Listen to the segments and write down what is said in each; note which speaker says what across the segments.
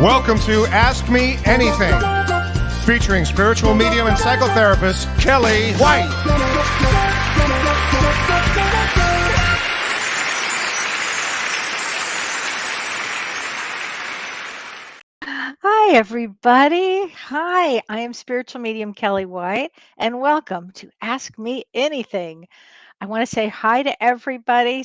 Speaker 1: Welcome to Ask Me Anything, featuring spiritual medium and psychotherapist Kellee White.
Speaker 2: Hi, everybody. Hi, I am spiritual medium Kellee White, and welcome to Ask Me Anything. I want to say hi to everybody.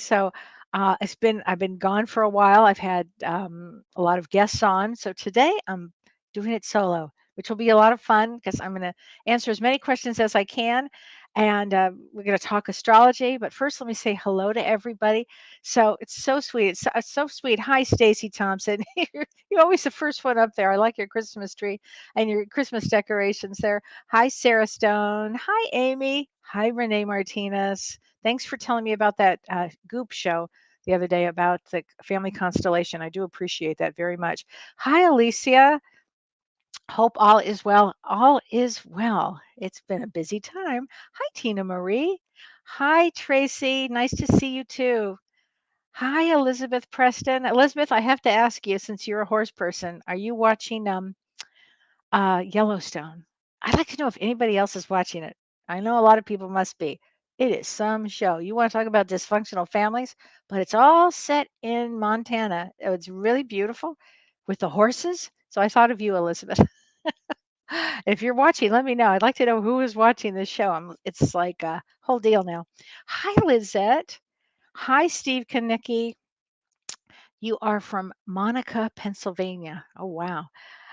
Speaker 2: I've been gone for a while. I've had a lot of guests on. So today I'm doing it solo, which will be a lot of fun because I'm going to answer as many questions as I can. And we're going to talk astrology. But first, let me say hello to everybody. So it's so sweet. It's so sweet. Hi, Stacy Thompson. You're always the first one up there. I like your Christmas tree and your Christmas decorations there. Hi, Sarah Stone. Hi, Amy. Hi, Renee Martinez. Thanks for telling me about that Goop show the other day about the family constellation. I do appreciate that very much. Hi, Alicia. Hope all is well. All is well. It's been a busy time. Hi, Tina Marie. Hi, Tracy. Nice to see you too. Hi, Elizabeth Preston. Elizabeth, I have to ask you, since you're a horse person, are you watching Yellowstone? I'd like to know if anybody else is watching it. I know a lot of people must be. It is some show. You want to talk about dysfunctional families, but it's all set in Montana. Oh, it's really beautiful with the horses. So I thought of you, Elizabeth. If you're watching, let me know. I'd like to know who is watching this show. It's like a whole deal now. Hi, Lizette. Hi, Steve Kanicki. You are from Monica, Pennsylvania. Oh, wow.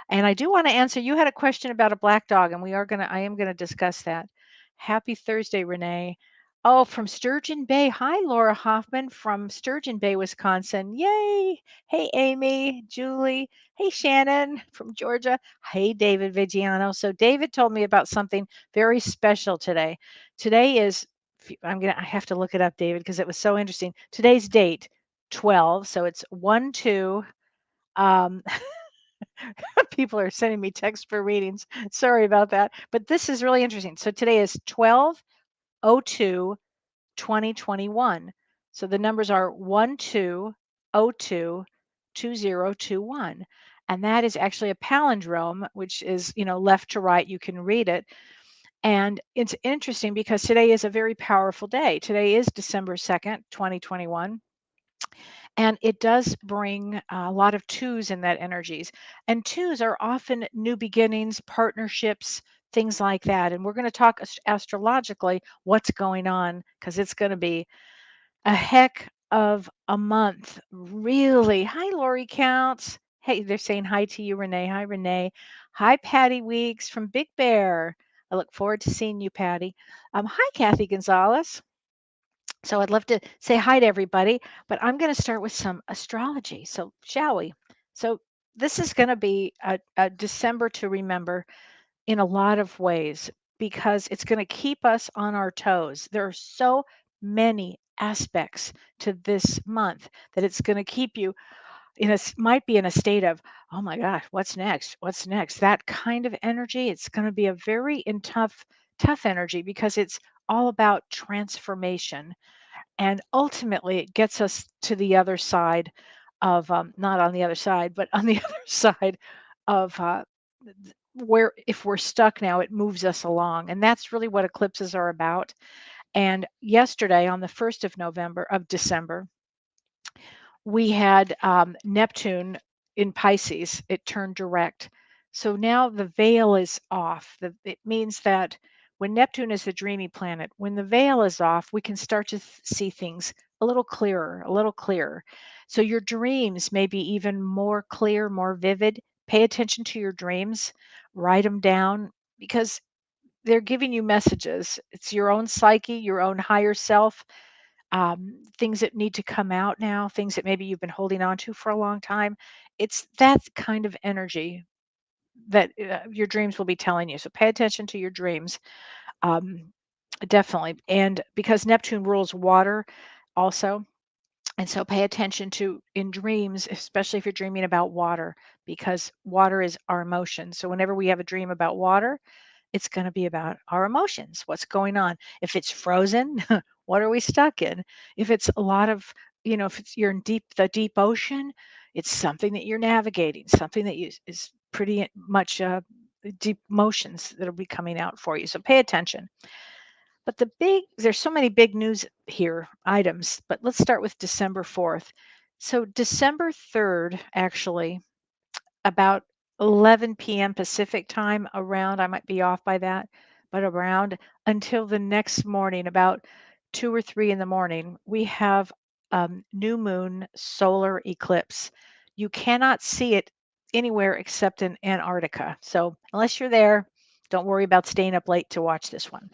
Speaker 2: And I do want to answer. You had a question about a black dog, and I am gonna discuss that. Happy Thursday, Renee. Oh, from Sturgeon Bay. Hi, Laura Hoffman from Sturgeon Bay, Wisconsin. Yay. Hey, Amy, Julie. Hey, Shannon from Georgia. Hey, David Vigiano. So David told me about something very special today. Today is I have to look it up, David, because it was so interesting. Today's date, 12. So it's 1-2. Um, People are sending me texts for readings. Sorry about that. But this is really interesting. So today is 12/02/2021. So the numbers are 12/02/2021. And that is actually a palindrome, which is, left to right. You can read it. And it's interesting because today is a very powerful day. Today is December 2nd, 2021. And it does bring a lot of twos in that energies. And twos are often new beginnings, partnerships, things like that. And we're going to talk astrologically what's going on because it's going to be a heck of a month. Really. Hi, Lori Counts. Hey, they're saying hi to you, Renee. Hi, Renee. Hi, Patty Weeks from Big Bear. I look forward to seeing you, Patty. Hi, Kathy Gonzalez. So I'd love to say hi to everybody, but I'm going to start with some astrology. So, shall we? So, this is going to be a December to remember in a lot of ways because it's going to keep us on our toes. There are so many aspects to this month that it's going to keep you might be in a state of, oh my gosh, what's next? What's next? That kind of energy. It's going to be a very tough energy because it's all about transformation, and ultimately it gets us to the other side of not on the other side but on the other side of where if we're stuck now it moves us along, and that's really what eclipses are about. And yesterday on the 1st of December, we had Neptune in Pisces. It turned direct. So now the veil is off. It means that when Neptune is the dreamy planet, when the veil is off, we can start to see things a little clearer, a little clearer. So your dreams may be even more clear, more vivid. Pay attention to your dreams, write them down because they're giving you messages. It's your own psyche, your own higher self, things that need to come out now, things that maybe you've been holding on to for a long time. It's that kind of energy that your dreams will be telling you. So pay attention to your dreams, um, definitely. And because Neptune rules water also. And so pay attention to in dreams, especially if you're dreaming about water, because water is our emotions. So whenever we have a dream about water, it's going to be about our emotions, what's going on. If it's frozen, what are we stuck in? If it's a lot of if you're in the deep ocean, it's something that you're navigating, something that is pretty much deep motions that'll be coming out for you. So pay attention. But there's so many big news here items, but let's start with December 4th. So December 3rd, actually, about 11 p.m. Pacific time, around, I might be off by that, but around until the next morning, about 2 or 3 in the morning, we have new moon solar eclipse. You cannot see it anywhere except in Antarctica. So unless you're there, don't worry about staying up late to watch this one.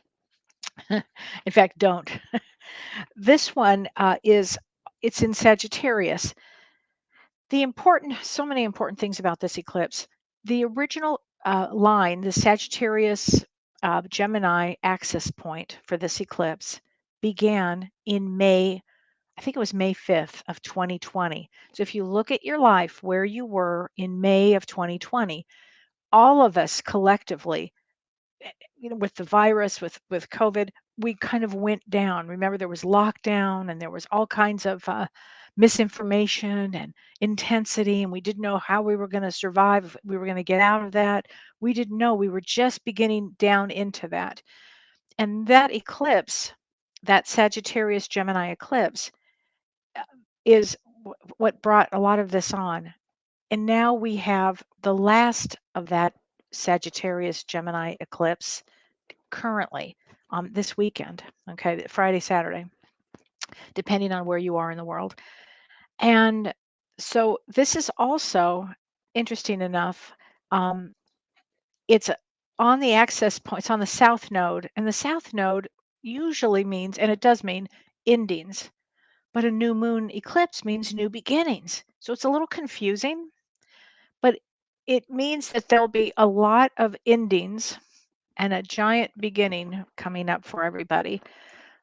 Speaker 2: In fact, don't. This one it's in Sagittarius. So many important things about this eclipse. The original line, the Sagittarius Gemini axis point for this eclipse began in May, I think it was May 5th of 2020. So if you look at your life where you were in May of 2020, all of us collectively, with the virus, with COVID, we kind of went down. Remember, there was lockdown and there was all kinds of misinformation and intensity, and we didn't know how we were going to survive, if we were going to get out of that. We didn't know. We were just beginning down into that. And that eclipse, that Sagittarius Gemini eclipse, uh, is what brought a lot of this on. And now we have the last of that Sagittarius Gemini eclipse currently this weekend, okay, Friday, Saturday, depending on where you are in the world. And so this is also interesting enough. Um, it's on the access point, it's on the south node, and the south node usually means, and it does mean, endings, but a new moon eclipse means new beginnings. So it's a little confusing, but it means that there'll be a lot of endings and a giant beginning coming up for everybody.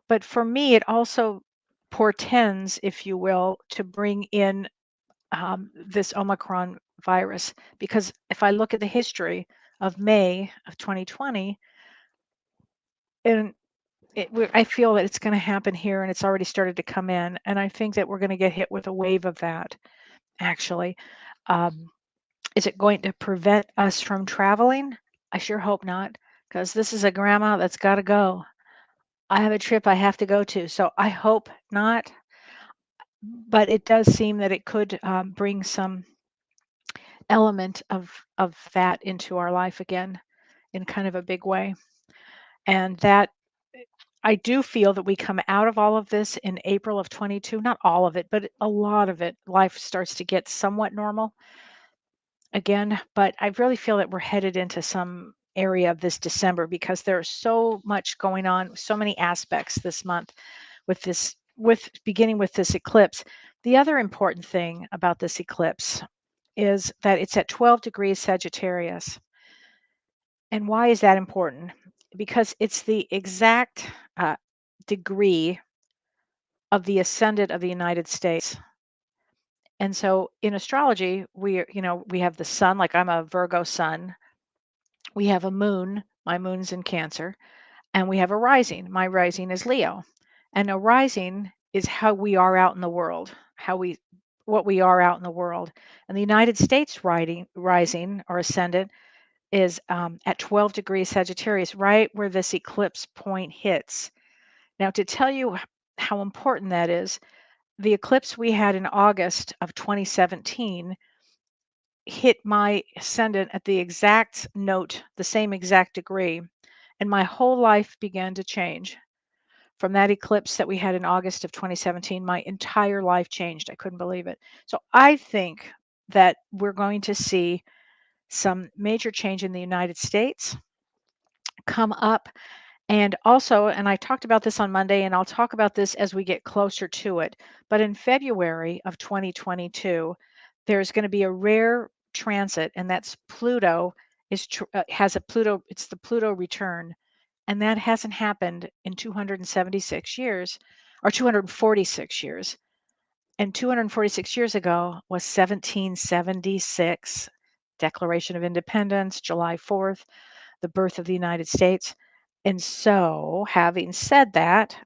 Speaker 2: But for me, it also portends, if you will, to bring in this Omicron virus. Because if I look at the history of May of 2020, and I feel that it's going to happen here, and it's already started to come in. And I think that we're going to get hit with a wave of that, actually. Um, is it going to prevent us from traveling? I sure hope not, because this is a grandma that's got to go. I have a trip I have to go to, so I hope not. But it does seem that it could bring some element of that into our life again in kind of a big way. And that I do feel that we come out of all of this in April of 22, not all of it, but a lot of it, life starts to get somewhat normal again. But I really feel that we're headed into some area of this December because there's so much going on, so many aspects this month with beginning with this eclipse. The other important thing about this eclipse is that it's at 12 degrees Sagittarius. And why is that important? Because it's the exact degree of the ascendant of the United States. And so in astrology, we have the sun, like I'm a Virgo sun. We have a moon, my moon's in Cancer, and we have a rising. My rising is Leo. And a rising is how we are out in the world, what we are out in the world. And the United States rising or ascendant is at 12 degrees Sagittarius, right where this eclipse point hits. Now, to tell you how important that is, the eclipse we had in August of 2017 hit my ascendant at the exact note, the same exact degree, and my whole life began to change. From that eclipse that we had in August of 2017, my entire life changed. I couldn't believe it. So I think that we're going to see some major change in the United States come up. And also, and I talked about this on Monday, and I'll talk about this as we get closer to it. But in February of 2022, there's going to be a rare transit, and that's Pluto has a Pluto. It's the Pluto return, and that hasn't happened in 276 years, or 246 years. And 246 years ago was 1776, Declaration of Independence, July 4th, the birth of the United States. And so, having said that,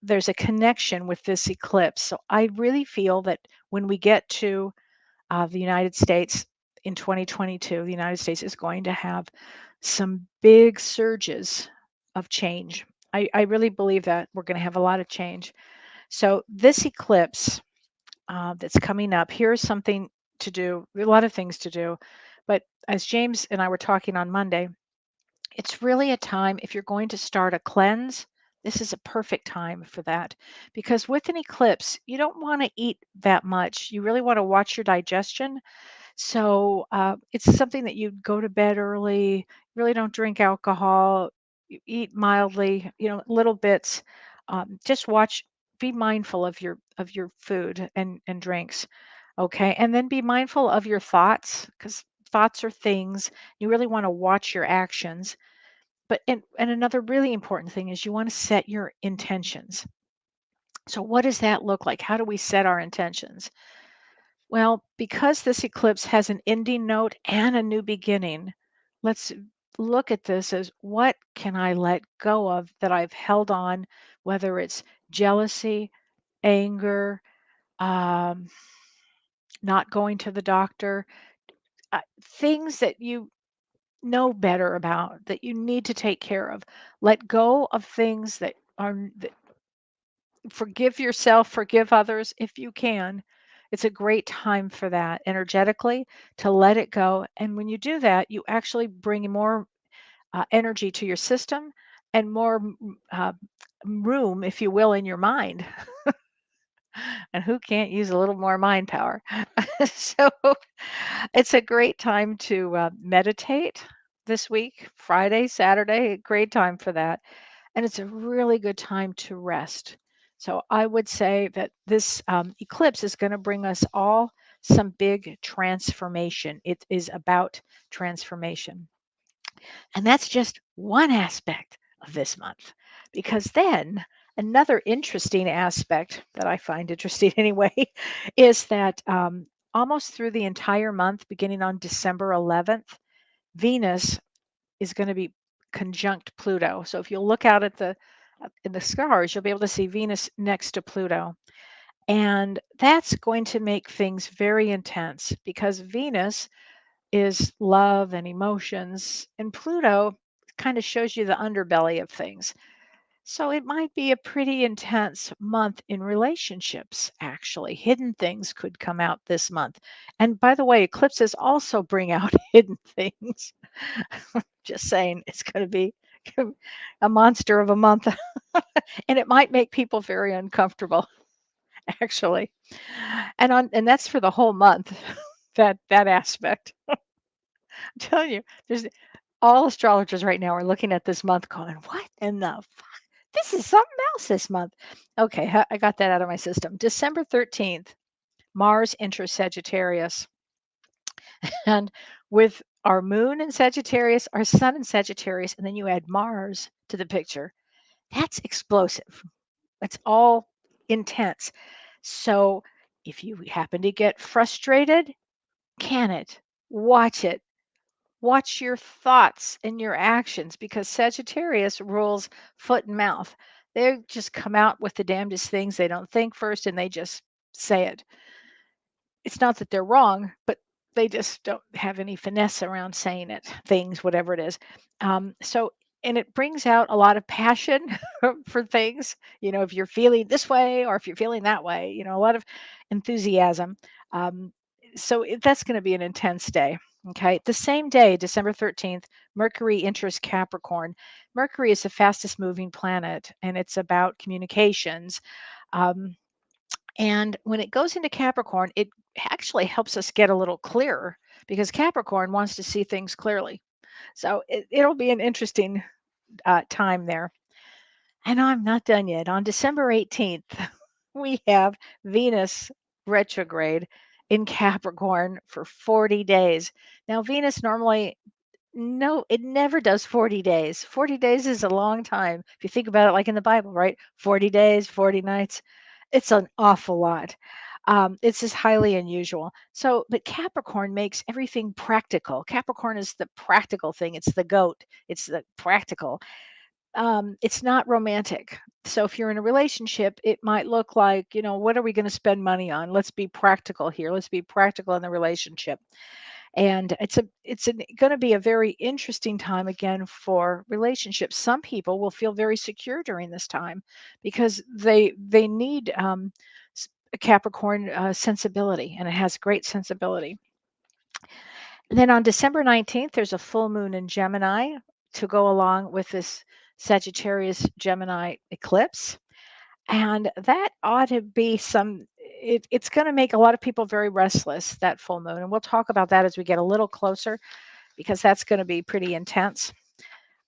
Speaker 2: there's a connection with this eclipse. So I really feel that when we get to the United States in 2022, the United States is going to have some big surges of change. I really believe that we're going to have a lot of change. So this eclipse that's coming up, here's something to do, a lot of things to do. But as James and I were talking on Monday, it's really a time, if you're going to start a cleanse, this is a perfect time for that. Because with an eclipse, you don't want to eat that much. You really want to watch your digestion. So it's something that you go to bed early, really don't drink alcohol, you eat mildly, little bits. Just watch, be mindful of your food and drinks. Okay. And then be mindful of your thoughts, because thoughts are things. You really want to watch your actions. But and another really important thing is you want to set your intentions. So what does that look like? How do we set our intentions? Well, because this eclipse has an ending note and a new beginning, let's look at this as, what can I let go of that I've held on, whether it's jealousy, anger, um, not going to the doctor, things that you know better about that you need to take care of. Let go of things that are, forgive yourself, forgive others if you can. It's a great time for that energetically, to let it go. And when you do that, you actually bring more energy to your system and more room, if you will, in your mind. And who can't use a little more mind power? So it's a great time to meditate this week, Friday, Saturday, a great time for that. And it's a really good time to rest. So I would say that this eclipse is going to bring us all some big transformation. It is about transformation. And that's just one aspect of this month. Because then another interesting aspect that I find interesting anyway is that almost through the entire month, beginning on December 11th, Venus is going to be conjunct Pluto. So if you look out at the in the stars, you'll be able to see Venus next to Pluto. And that's going to make things very intense because Venus is love and emotions, and Pluto kind of shows you the underbelly of things. So it might be a pretty intense month in relationships, actually. Hidden things could come out this month. And by the way, eclipses also bring out hidden things. Just saying, it's going to be a monster of a month. And it might make people very uncomfortable, actually. And that's for the whole month, that aspect. I'm telling you, there's all astrologers right now are looking at this month going, what in the fuck? This is something else this month. Okay, I got that out of my system. December 13th, Mars enters Sagittarius. And with our moon in Sagittarius, our sun in Sagittarius, and then you add Mars to the picture, that's explosive. It's all intense. So if you happen to get frustrated, can it? Watch it. Watch your thoughts and your actions, because Sagittarius rules foot and mouth. They just come out with the damnedest things. They don't think first and they just say it. It's not that they're wrong, but they just don't have any finesse around saying it, things, whatever it is. So, and it brings out a lot of passion for things. If you're feeling this way or if you're feeling that way, a lot of enthusiasm. Um, so that's going to be an intense day. Okay. The same day, December 13th, Mercury enters Capricorn. Mercury is the fastest moving planet and it's about communications. Um, and when it goes into Capricorn, it actually helps us get a little clearer because Capricorn wants to see things clearly. So it'll be an interesting time there. And I'm not done yet. On December 18th, we have Venus retrograde in Capricorn for 40 days. Now, Venus normally, no, it never does 40 days. 40 days is a long time. If you think about it, like in the Bible, right? 40 days, 40 nights. It's an awful lot. It's just highly unusual. So, but Capricorn makes everything practical. Capricorn is the practical thing. It's the goat. It's the practical. it's not romantic. So if you're in a relationship, it might look like, what are we going to spend money on? Let's be practical here. Let's be practical in the relationship. And it's going to be a very interesting time again for relationships. Some people will feel very secure during this time because they need a Capricorn sensibility, and it has great sensibility. Then on December 19th, there's a full moon in Gemini to go along with this Sagittarius Gemini eclipse. And that ought to be it's going to make a lot of people very restless, that full moon. And we'll talk about that as we get a little closer because that's going to be pretty intense.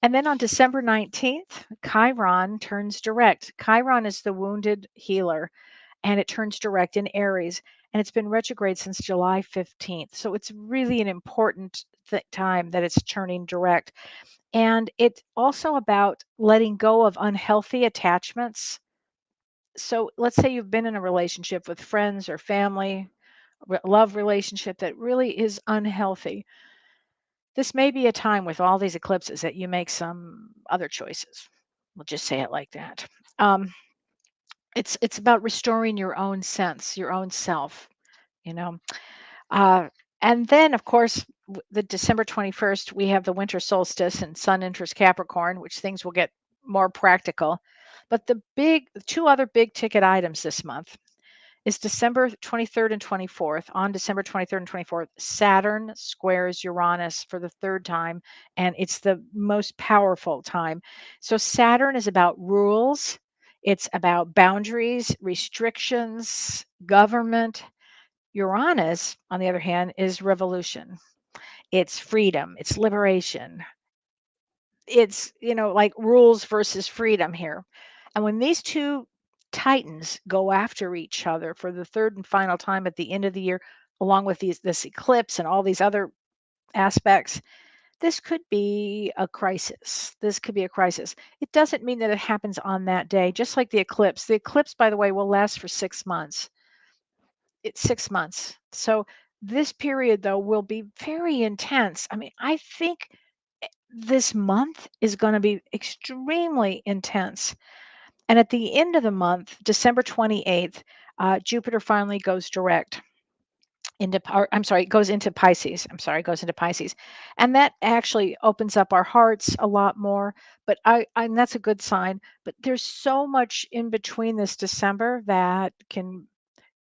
Speaker 2: And then on December 19th, Chiron turns direct. Chiron is the wounded healer, and it turns direct in Aries. And it's been retrograde since July 15th. So it's really an important time that it's turning direct. And it's also about letting go of unhealthy attachments. So let's say you've been in a relationship with friends or family, love relationship that really is unhealthy. This may be a time with all these eclipses that you make some other choices. We'll just say it like that. Um, it's about restoring your own sense, your own self, you know. Uh, and then, of course, the December 21st, we have the winter solstice and Sun enters Capricorn, which things will get more practical. But two other big ticket items this month is December 23rd and 24th. On December 23rd and 24th, Saturn squares Uranus for the third time, and it's the most powerful time. So, Saturn is about rules, it's about boundaries, restrictions, government. Uranus, on the other hand, is revolution. It's freedom, it's liberation. It's, like rules versus freedom here. And when these two titans go after each other for the third and final time at the end of the year, along with this eclipse and all these other aspects, this could be a crisis. This could be a crisis. It doesn't mean that it happens on that day, just like the eclipse. The eclipse, by the way, will last for 6 months. It's 6 months. So this period, though, will be very intense. I mean, I think this month is going to be extremely intense. And at the end of the month, December 28th, Jupiter finally goes direct I'm sorry, goes into Pisces. I'm sorry, goes into Pisces. And that actually opens up our hearts a lot more. But and that's a good sign. But there's so much in between this December that can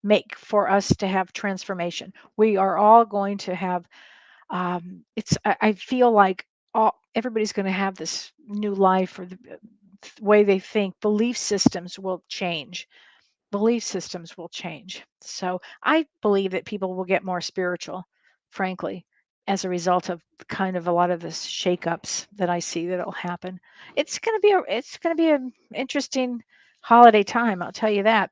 Speaker 2: make for us to have transformation. We are all going to have I feel like everybody's going to have this new life, or the way they think. Belief systems will change. Belief systems will change. So I believe that people will get more spiritual, frankly, as a result of kind of a lot of this shakeups that I see that'll happen. It's going to be an interesting holiday time, I'll tell you that.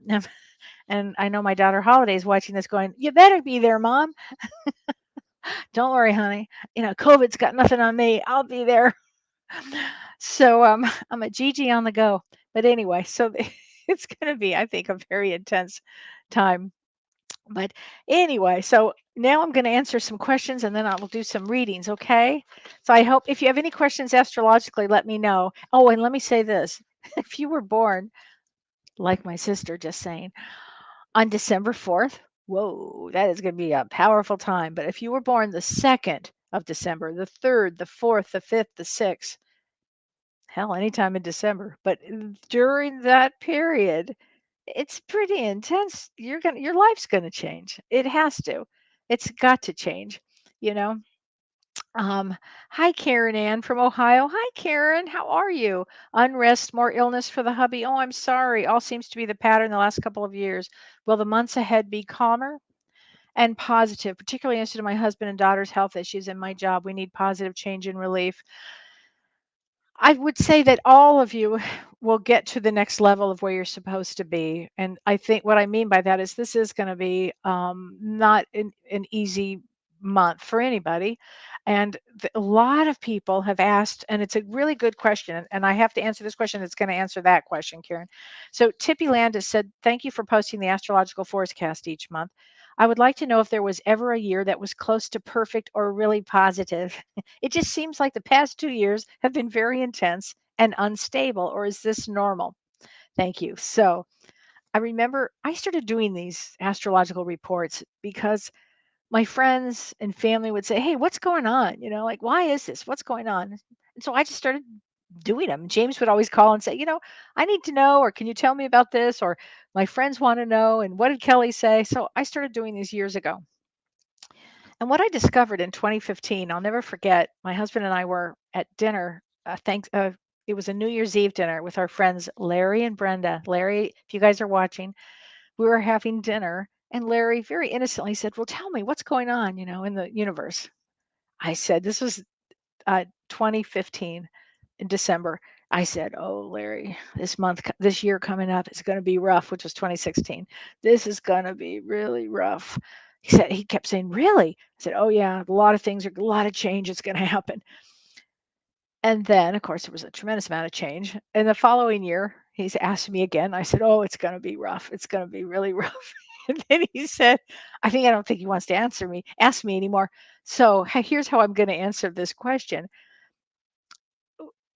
Speaker 2: And I know my daughter Holiday is watching this going, "You better be there, Mom." Don't worry, honey. COVID's got nothing on me. I'll be there. So I'm a Gigi on the go. But anyway, so it's going to be, I think, a very intense time. But anyway, so now I'm going to answer some questions and then I will do some readings, okay? So I hope if you have any questions astrologically, let me know. Oh, and let me say this. If you were born, like my sister just saying, on December 4th, whoa, that is going to be a powerful time. But if you were born the 2nd of December, the 3rd, the 4th, the 5th, the 6th, hell, anytime in December, but during that period, it's pretty intense. Your life's going to change. It has to. It's got to change, you know. Um, Hi, Karen Ann from Ohio. Hi, Karen. How are you? Unrest, more illness for the hubby. Oh, I'm sorry. All seems to be the pattern the last couple of years. Will the months ahead be calmer and positive, particularly as to my husband and daughter's health issues and my job? We need positive change and relief. I would say that all of you will get to the next level of where you're supposed to be. And I think what I mean by that is this is going to be not an easy month for anybody. And a lot of people have asked, and it's a really good question. And I have to answer this question. It's going to answer that question, Karen. So Tippy Landis said, "Thank you for posting the astrological forecast each month. I would like to know if there was ever a year that was close to perfect or really positive." It just seems like the past 2 years have been very intense and unstable, or is this normal? Thank you. So I remember I started doing these astrological reports because my friends and family would say, "Hey, what's going on?" Like, "Why is this? What's going on?" And so I just started doing them. James would always call and say, "I need to know, or can you tell me about this?" Or my friends want to know, and what did Kellee say? So I started doing these years ago. And what I discovered in 2015, I'll never forget, my husband and I were at dinner. It was a New Year's Eve dinner with our friends Larry and Brenda. Larry, if you guys are watching, we were having dinner, and Larry very innocently said, "Well, tell me what's going on, in the universe." I said, this was 2015 in December. I said, "Oh, Larry, this year coming up is going to be rough," which was 2016. "This is going to be really rough." He kept saying, "Really?" I said, "Oh, yeah, a lot of change is going to happen." And then, of course, there was a tremendous amount of change. And the following year, he's asked me again. I said, "Oh, it's going to be rough. It's going to be really rough." And then he said, I don't think he wants to ask me anymore. So here's how I'm going to answer this question.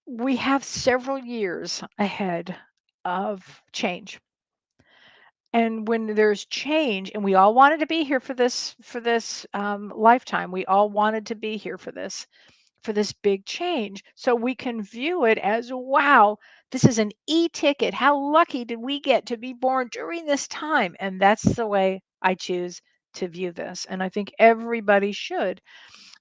Speaker 2: We have several years ahead of change. And when there's change, and we all wanted to be here for this lifetime, we all wanted to be here for this big change. So we can view it as, wow, this is an e-ticket. How lucky did we get to be born during this time? And that's the way I choose to view this. And I think everybody should.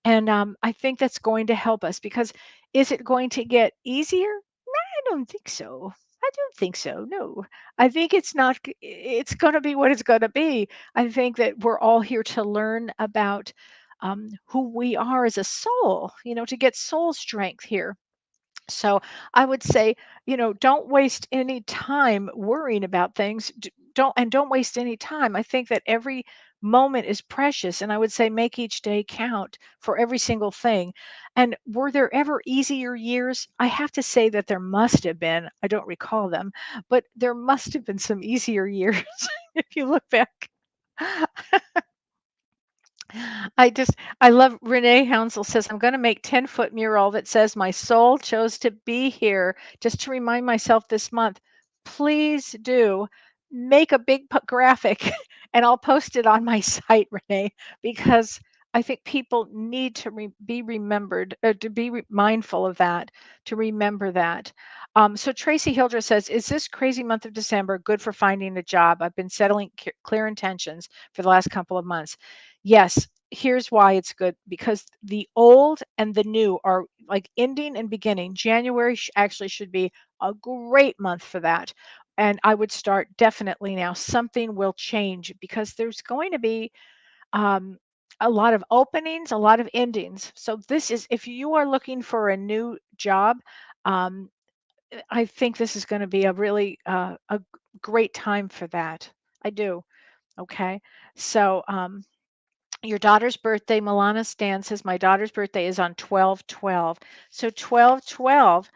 Speaker 2: And I think that's going to help us because is it going to get easier? I don't think so. I don't think so. No, I think it's not. It's going to be what it's going to be. I think that we're all here to learn about who we are as a soul. To get soul strength here. So I would say, don't waste any time worrying about things. Don't waste any time. I think that every moment is precious, and I would say make each day count for every single thing. And were there ever easier years? I have to say that there must have been. I don't recall them, but there must have been some easier years if you look back. I love Renee Hounsel says, "I'm going to make 10-foot mural that says my soul chose to be here just to remind myself this month." Please do make a big graphic and I'll post it on my site, Renee, because I think people need to be remembered, to be mindful of that, to remember that. So Tracy Hildreth says, "Is this crazy month of December good for finding a job? I've been settling clear intentions for the last couple of months." Yes, here's why it's good, because the old and the new are like ending and beginning. January actually should be a great month for that. And I would start definitely now. Something will change because there's going to be um, a lot of openings, a lot of endings. So this is, if you are looking for a new job, um, I think this is going to be a really great time for that. I do. Okay. So your daughter's birthday, Milana Stan says, "My daughter's birthday is on 12/12." So 12/12,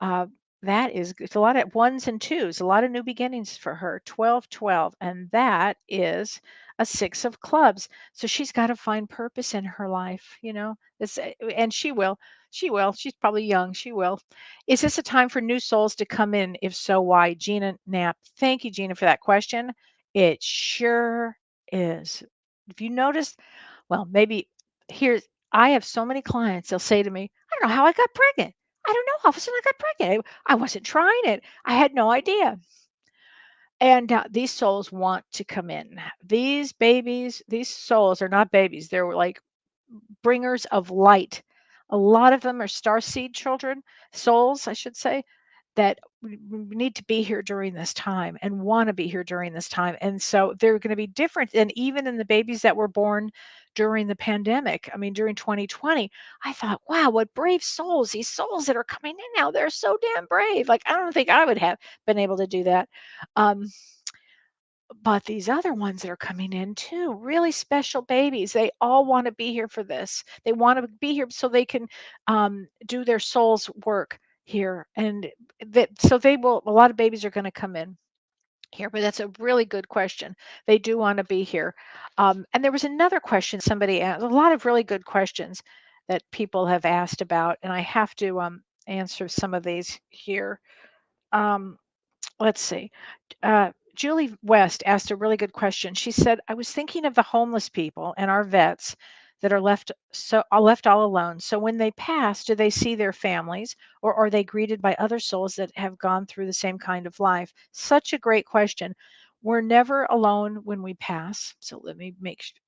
Speaker 2: uh, that is it's a lot of ones and twos, a lot of new beginnings for her. 12/12, and that is a six of clubs. So she's got to find purpose in her life, and she will. She will. She's probably young. She will. Is this a time for new souls to come in? If so, why? Gina Knapp. Thank you, Gina, for that question. It sure is. If you notice, well, maybe here's I have so many clients, they'll say to me, "I don't know how I got pregnant. I don't know. All of a sudden I got pregnant. I wasn't trying it. I had no idea." And these souls want to come in. These babies, these souls are not babies. They're like bringers of light. A lot of them are star seed children, souls, I should say, that we need to be here during this time and want to be here during this time. And so they're going to be different. And even in the babies that were born during the pandemic, I mean, during 2020, I thought, wow, what brave souls, these souls that are coming in now, they're so damn brave. Like, I don't think I would have been able to do that. Um, but these other ones that are coming in too, really special babies, they all want to be here for this. They want to be here so they can do their soul's work here. And so they will, a lot of babies are going to come in here, but that's a really good question. They do want to be here. And there was another question somebody asked, a lot of really good questions that people have asked about, and I have to answer some of these here. Um, let's see. Julie West asked a really good question. She said, "I was thinking of the homeless people and our vets that are left all alone. So when they pass, do they see their families, or are they greeted by other souls that have gone through the same kind of life?" Such a great question. We're never alone when we pass. So let me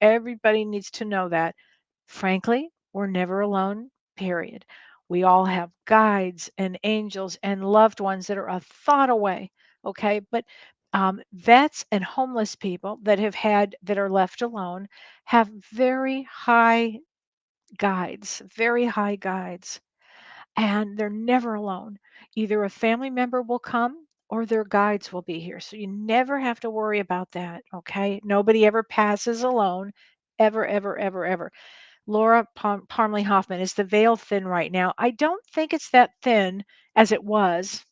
Speaker 2: everybody needs to know that. Frankly, we're never alone, period. We all have guides and angels and loved ones that are a thought away. Okay. But vets and homeless people that are left alone have very high guides, and they're never alone. Either a family member will come or their guides will be here. So you never have to worry about that. Okay. Nobody ever passes alone, ever, ever, ever, ever. Laura Parmley Hoffman, is the veil thin right now? I don't think it's that thin as it was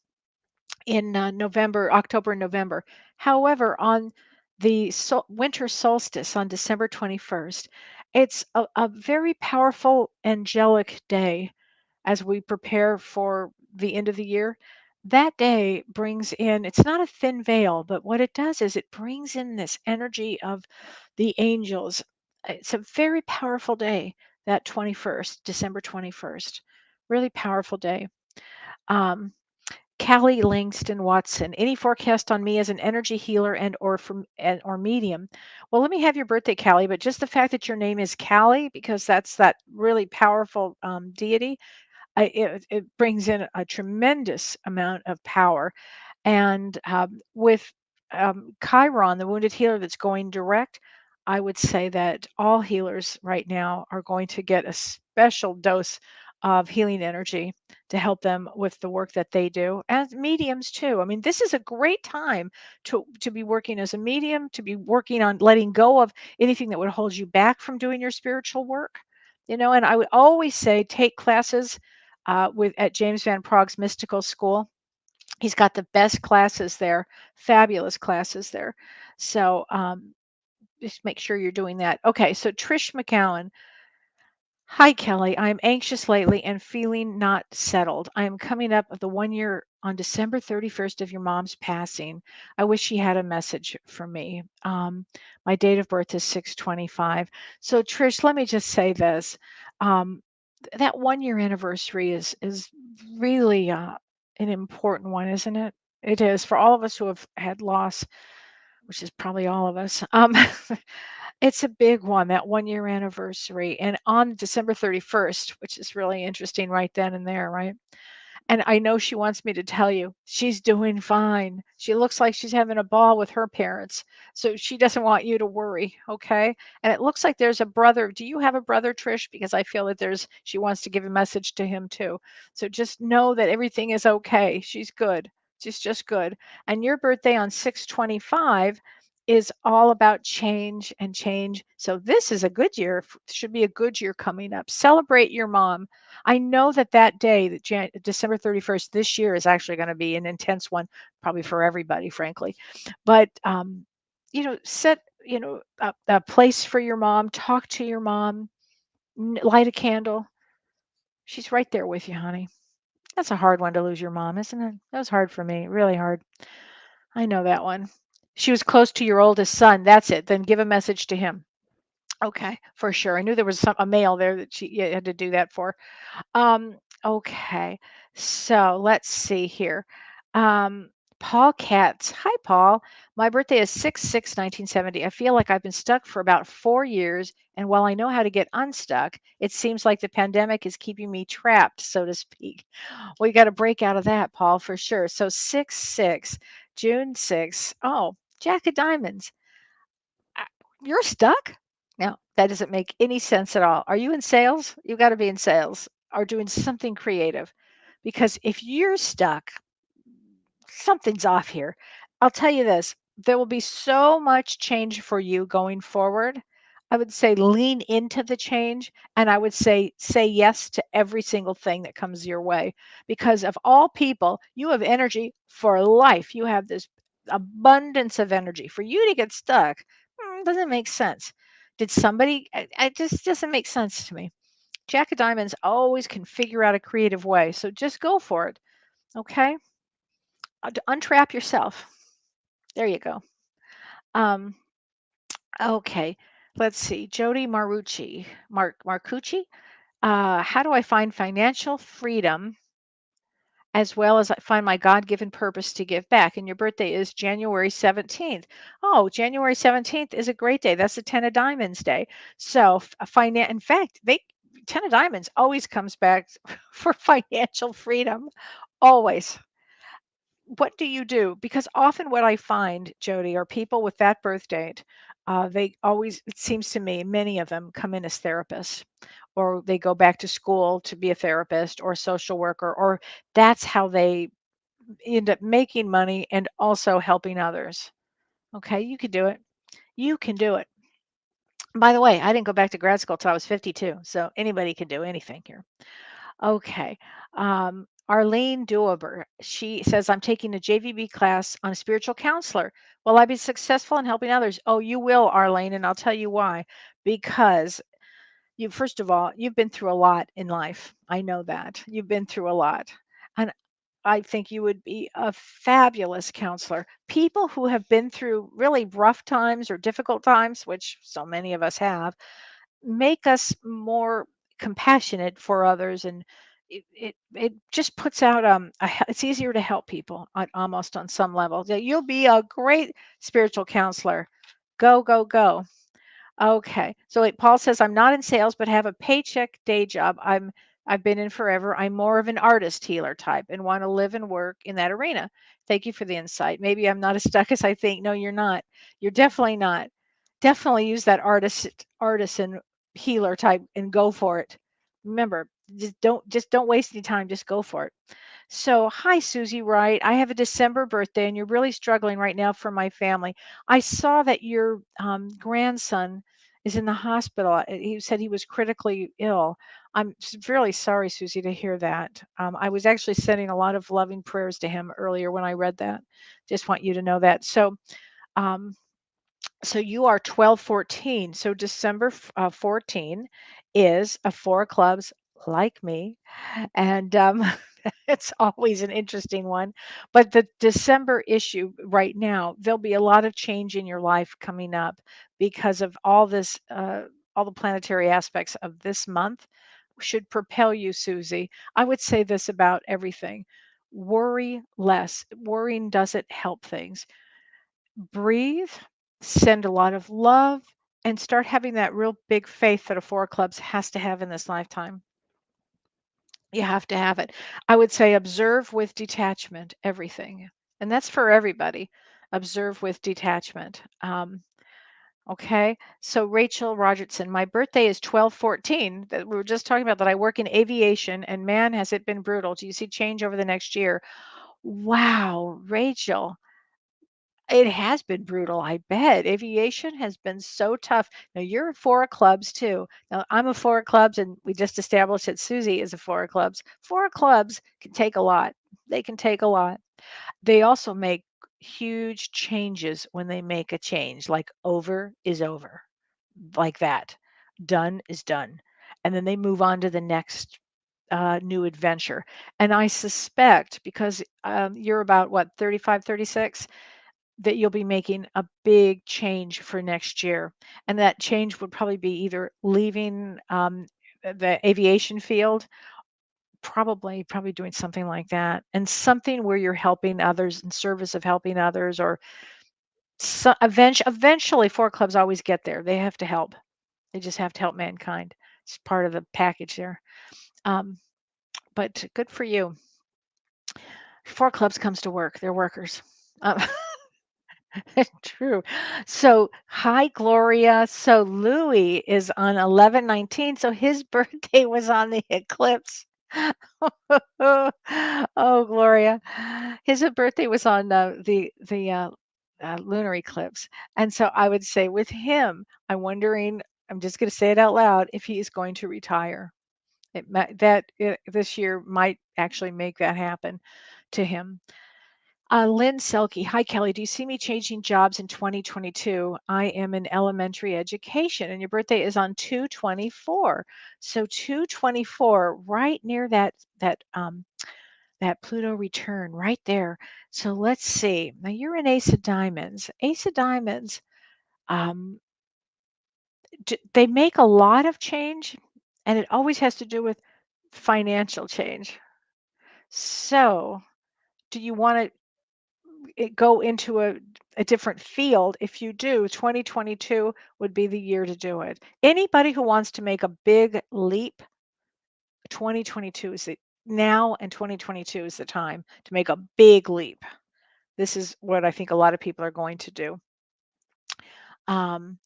Speaker 2: in October, and November. However, on the winter solstice on December 21st, it's a very powerful angelic day as we prepare for the end of the year. That day brings in, it's not a thin veil, but what it does is it brings in this energy of the angels. It's a very powerful day, that 21st, December 21st. Really powerful day. Um, Callie Langston Watson, any forecast on me as an energy healer or medium? Well, let me have your birthday, Callie, but just the fact that your name is Callie, because that's that really powerful deity, it brings in a tremendous amount of power. And with Chiron, the wounded healer that's going direct, I would say that all healers right now are going to get a special dose of healing energy to help them with the work that they do, and mediums too. I mean, this is a great time to be working as a medium, to be working on letting go of anything that would hold you back from doing your spiritual work. And I would always say take classes with at James Van Prague's Mystical School. He's got the best classes there, fabulous classes there. So just make sure you're doing that. Okay, so Trish McCowan. Hi, Kelly. I'm anxious lately and feeling not settled. I am coming up of the 1 year on December 31st of your mom's passing. I wish she had a message for me. My date of birth is 6/25. So, Trish, let me just say this. That 1 year anniversary is really an important one, isn't it? It is for all of us who have had loss, which is probably all of us. It's a big one, that 1 year anniversary. And on December 31st, which is really interesting right then and there, right? And I know she wants me to tell you she's doing fine. She looks like she's having a ball with her parents. So she doesn't want you to worry, okay? And it looks like there's a brother. Do you have a brother, Trish? Because I feel that she wants to give a message to him too. So just know that everything is okay. She's good. She's just good. And your birthday on 6/25 is all about change and change. So this is a good year, should be a good year coming up. Celebrate your mom. I know that that day, December 31st this year, is actually going to be an intense one, probably for everybody, frankly. But set a place for your mom. Talk to your mom. Light a candle. She's right there with you, honey. That's a hard one to lose your mom, isn't it? That was hard for me, really hard. I know that one. She was close to your oldest son. That's it. Then give a message to him. Okay, for sure. I knew there was a male there that she had to do that for. Um, okay. So let's see here. Um, Paul Katz. Hi, Paul. My birthday is 6/6/1970. I feel like I've been stuck for about 4 years. And while I know how to get unstuck, it seems like the pandemic is keeping me trapped, so to speak. We got to break out of that, Paul, for sure. So 6/6, June 6th. Oh, Jack of Diamonds. Uh, You're stuck? No, that doesn't make any sense at all. Are you in sales? You got to be in sales or doing something creative, because if you're stuck, something's off here. I'll tell you this, there will be so much change for you going forward. I would say lean into the change, and I would say yes to every single thing that comes your way, because of all people, you have energy for life. You have this abundance of energy. For you to get stuck, doesn't make sense. Did somebody, it just doesn't make sense to me. Jack of Diamonds always can figure out a creative way. So just go for it. Okay. Untrap yourself. There you go. Um, okay. Let's see. Jody Marcucci. How do I find financial freedom as well as I find my God given purpose to give back? And your birthday is January 17th. Oh, January 17th is a great day. That's the 10 of Diamonds day. So, in fact, 10 of Diamonds always comes back for financial freedom. Always. What do you do? Because often what I find, Jody, are people with that birth date. They always, it seems to me, many of them come in as therapists, or they go back to school to be a therapist or a social worker, or that's how they end up making money and also helping others. Okay, you can do it. You can do it. By the way, I didn't go back to grad school till I was 52, so anybody can do anything here. Okay. Arlene Doeber, she says, I'm taking a JVB class on a spiritual counselor. Will I be successful in helping others? Oh, you will, Arlene, and I'll tell you why. Because first of all, you've been through a lot in life. I know that. You've been through a lot. And I think you would be a fabulous counselor. People who have been through really rough times or difficult times, which so many of us have, make us more compassionate for others, and it just puts out it's easier to help people almost on some level. Yeah, you'll be a great spiritual counselor. Go, go, go. Okay. So Paul says, I'm not in sales, but have a paycheck day job. I've been in forever. I'm more of an artist healer type and want to live and work in that arena. Thank you for the insight. Maybe I'm not as stuck as I think. No, you're not. You're definitely not. Definitely use that artisan healer type and go for it. Remember, just don't waste any time. Just go for it. So, hi, Susie Wright. I have a December birthday, and you're really struggling right now for my family. I saw that your grandson is in the hospital. He said he was critically ill. I'm really sorry, Susie, to hear that. I was actually sending a lot of loving prayers to him earlier when I read that. Just want you to know that. Um, so you are 12/14. So December 14 is a four of clubs like me. And it's always an interesting one. But the December issue right now, there'll be a lot of change in your life coming up because of all the planetary aspects of this month should propel you, Susie. I would say this about everything: worry less. Worrying doesn't help things. Breathe, send a lot of love, and start having that real big faith that a four of clubs has to have in this lifetime. You have to have it. I would say observe with detachment everything. And that's for everybody. Observe with detachment. Okay. So Rachel Rogertson, my birthday is 12/14. That we were just talking about that I work in aviation, and man, has it been brutal. Do you see change over the next year? Wow, Rachel. It has been brutal, I bet. Aviation has been so tough. Now you're a four of clubs too. Now I'm a four of clubs, and we just established that Susie is a four of clubs. Four of clubs can take a lot. They can take a lot. They also make huge changes when they make a change, like over is over, like that. Done is done. And then they move on to the next new adventure. And I suspect because you're about what, 35, 36, that you'll be making a big change for next year. And that change would probably be either leaving the aviation field, probably doing something like that, and something where you're helping others in service of helping others, or eventually four clubs always get there. They have to help. They just have to help mankind. It's part of the package there. Um, but good for you. Four clubs comes to work. They're workers. Um, True. So, hi, Gloria. So, Louis is on 11/19. So, his birthday was on the eclipse. Oh, Gloria. His birthday was on the lunar eclipse. And so, I would say with him, I'm just going to say it out loud, if he is going to retire. This year might actually make that happen to him. Lynn Selke. Hi, Kelly. Do you see me changing jobs in 2022? I am in elementary education, and your birthday is on 2/24. So 2/24, right near that Pluto return, right there. So let's see. Now you're an Ace of Diamonds. Ace of Diamonds. Um, they make a lot of change, and it always has to do with financial change. So, do you want to go into a different field? If you do, 2022 would be the year to do it. Anybody who wants to make a big leap, 2022 is the now, and 2022 is the time to make a big leap. This is what I think a lot of people are going to do. Um,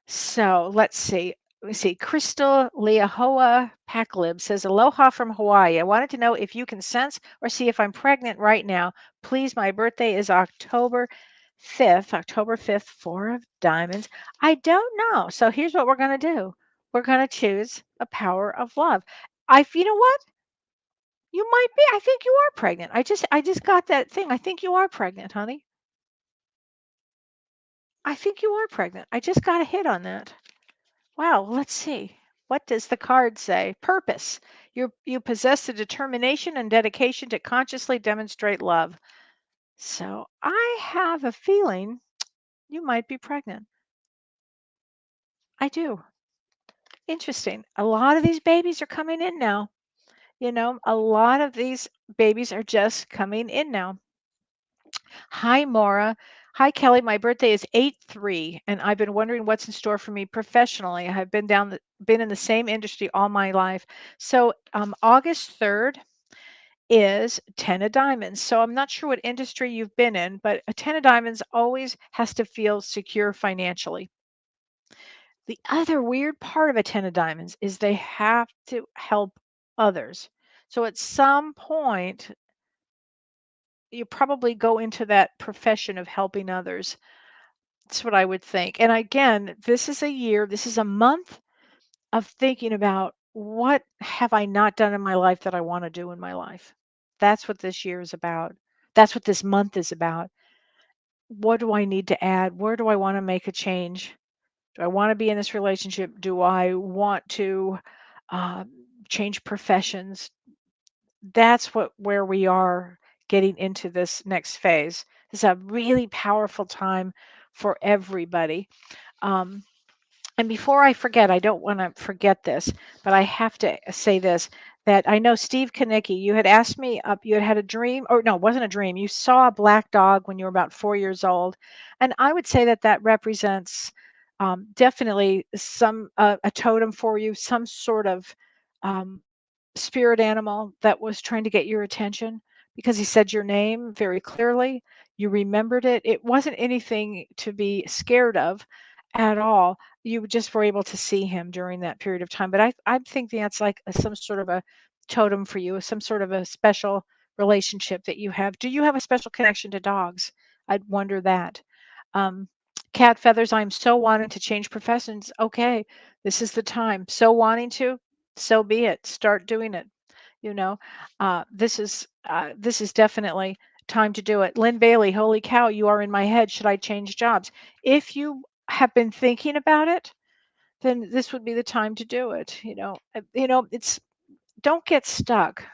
Speaker 2: So let's see. Let me see. Crystal Leahoa Packlib says, Aloha from Hawaii. I wanted to know if you can sense or see if I'm pregnant right now. Please, my birthday is October 5th. October 5th, Four of Diamonds. I don't know. So here's what we're going to do. We're going to choose a power of love. You know what? You might be. I think you are pregnant. I just got that thing. I think you are pregnant, honey. I think you are pregnant. I just got a hit on that. Wow, let's see. What does the card say? Purpose. You possess the determination and dedication to consciously demonstrate love. So I have a feeling you might be pregnant. I do. Interesting. A lot of these babies are coming in now. A lot of these babies are just coming in now. Hi, Maura. Hi, Kelly. My birthday is 8/3, and I've been wondering what's in store for me professionally. I have been in the same industry all my life. So, August 3rd is 10 of diamonds. So I'm not sure what industry you've been in, but a 10 of diamonds always has to feel secure financially. The other weird part of a 10 of diamonds is they have to help others. So at some point, you probably go into that profession of helping others. That's what I would think. And again, this is a month of thinking about what have I not done in my life that I want to do in my life. That's what this year is about. That's what this month is about. What do I need to add? Where do I want to make a change? Do I want to be in this relationship? Do I want to uh, change professions? That's where we are getting into this next phase. This is a really powerful time for everybody. Um, And before I forget, I don't want to forget this, but I have to say this, that I know Steve Kanicki, you had asked me up, you had had a dream, or no, it wasn't a dream. You saw a black dog when you were about 4 years old. And I would say that that represents definitely a totem for you, some sort of um, spirit animal that was trying to get your attention because he said your name very clearly. You remembered it. It wasn't anything to be scared of at all. You just were able to see him during that period of time. But I think that's like some sort of a totem for you, some sort of a special relationship that you have. Do you have a special connection to dogs? I'd wonder that. Um, Cat feathers, I'm so wanting to change professions. Okay, this is the time. So wanting to, so be it. Start doing it. You know, this is definitely time to do it. Lynn Bailey, holy cow, you are in my head. Should I change jobs? If you have been thinking about it, then this would be the time to do it. It's don't get stuck.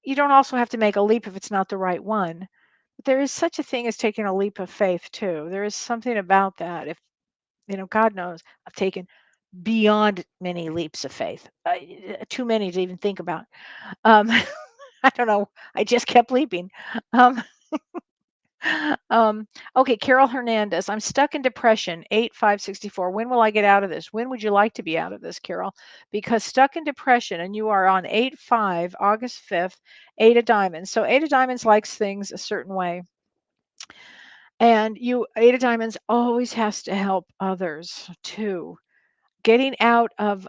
Speaker 2: You don't also have to make a leap if it's not the right one. But there is such a thing as taking a leap of faith too. There is something about that. If God knows, I've taken beyond many leaps of faith, too many to even think about. Um, I don't know. I just kept leaping. Um, um, okay, Carol Hernandez. I'm stuck in depression. 8564. When will I get out of this? When would you like to be out of this, Carol? Because stuck in depression, and you are on 8/5, August 5th, Eight of Diamonds. So Eight of Diamonds likes things a certain way. And Eight of Diamonds always has to help others too. Getting out of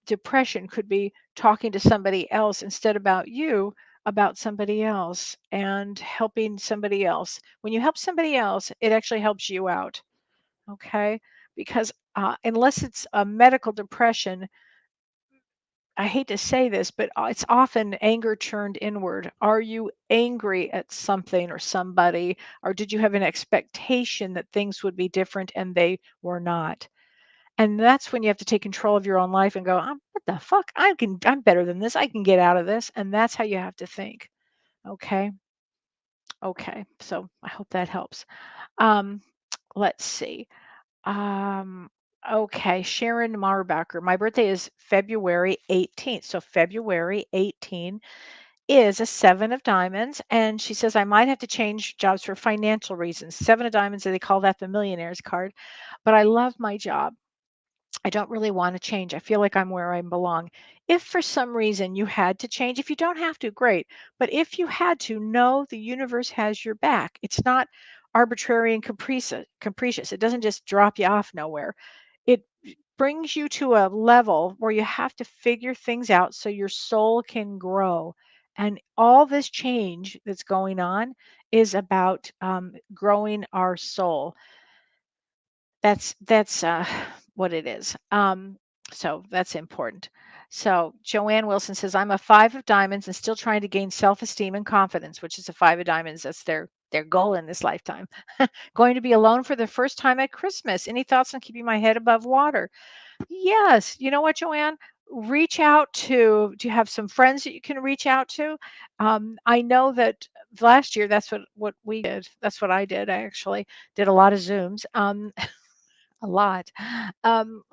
Speaker 2: depression could be talking to somebody else instead about you, about somebody else, and helping somebody else. When you help somebody else, it actually helps you out. Okay, because unless it's a medical depression, I hate to say this, but it's often anger turned inward. Are you angry at something or somebody, or did you have an expectation that things would be different and they were not? And that's when you have to take control of your own life and go, what the fuck? I'm better than this. I can get out of this. And that's how you have to think. Okay. Okay. So I hope that helps. Um, let's see. Um, okay, Sharon Marbacher. My birthday is February 18th. So February 18 is a 7 of diamonds. And she says, I might have to change jobs for financial reasons. 7 of diamonds, they call that the millionaire's card. But I love my job. I don't really want to change. I feel like I'm where I belong. If for some reason you had to change, if you don't have to, great. But if you had to, know the universe has your back. It's not arbitrary and capricious. It doesn't just drop you off nowhere. It brings you to a level where you have to figure things out so your soul can grow. And all this change that's going on is about growing our soul. That's what it is. So that's important. So Joanne Wilson says, I'm a 5 of diamonds and still trying to gain self-esteem and confidence, which is a 5 of diamonds. That's their goal in this lifetime. Going to be alone for the first time at Christmas. Any thoughts on keeping my head above water? Yes. You know what, Joanne? Reach out to, do you have some friends that you can reach out to? I know that last year that's what we did. That's what I did. I actually did a lot of Zooms. A lot. Um,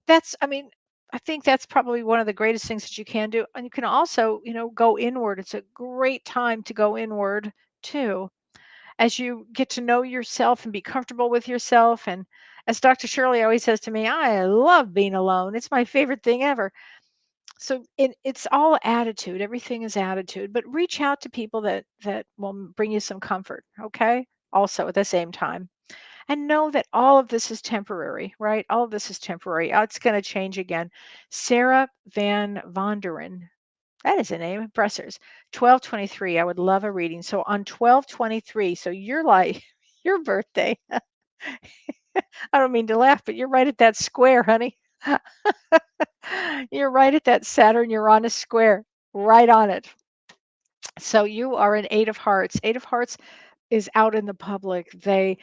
Speaker 2: I mean, I think that's probably one of the greatest things that you can do. And you can also, go inward. It's a great time to go inward too, as you get to know yourself and be comfortable with yourself. And as Dr. Shirley always says to me, I love being alone. It's my favorite thing ever. So it's all attitude. Everything is attitude. But reach out to people that will bring you some comfort. Okay. Also at the same time. And know that all of this is temporary, right? All of this is temporary. It's going to change again. Sarah Van Vonderen, that is a name. Bressers, 1223. I would love a reading. So on 1223, so you're like, your birthday. I don't mean to laugh, but you're right at that square, honey. You're right at that Saturn Uranus square, right on it. So you are an 8 of hearts. 8 of hearts is out in the public. They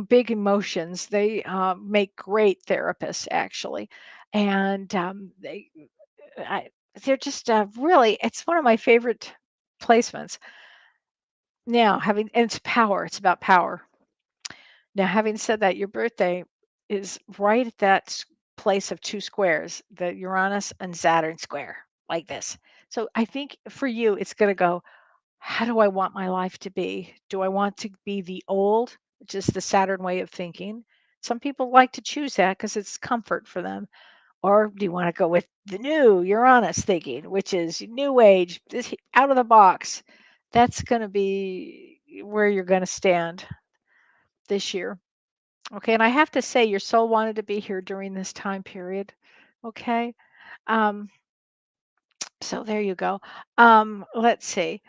Speaker 2: big emotions. They make great therapists, actually, and I, they're just really. It's one of my favorite placements. Now, and it's power. It's about power. Now, having said that, your birthday is right at that place of 2 squares, the Uranus and Saturn square, like this. So I think for you, it's going to go, how do I want my life to be? Do I want to be the old, which is the Saturn way of thinking? Some people like to choose that because it's comfort for them. Or do you want to go with the new Uranus thinking, which is new age, this out of the box? That's going to be where you're going to stand this year. Okay. And I have to say, your soul wanted to be here during this time period. Okay. Um, so there you go. Let's see.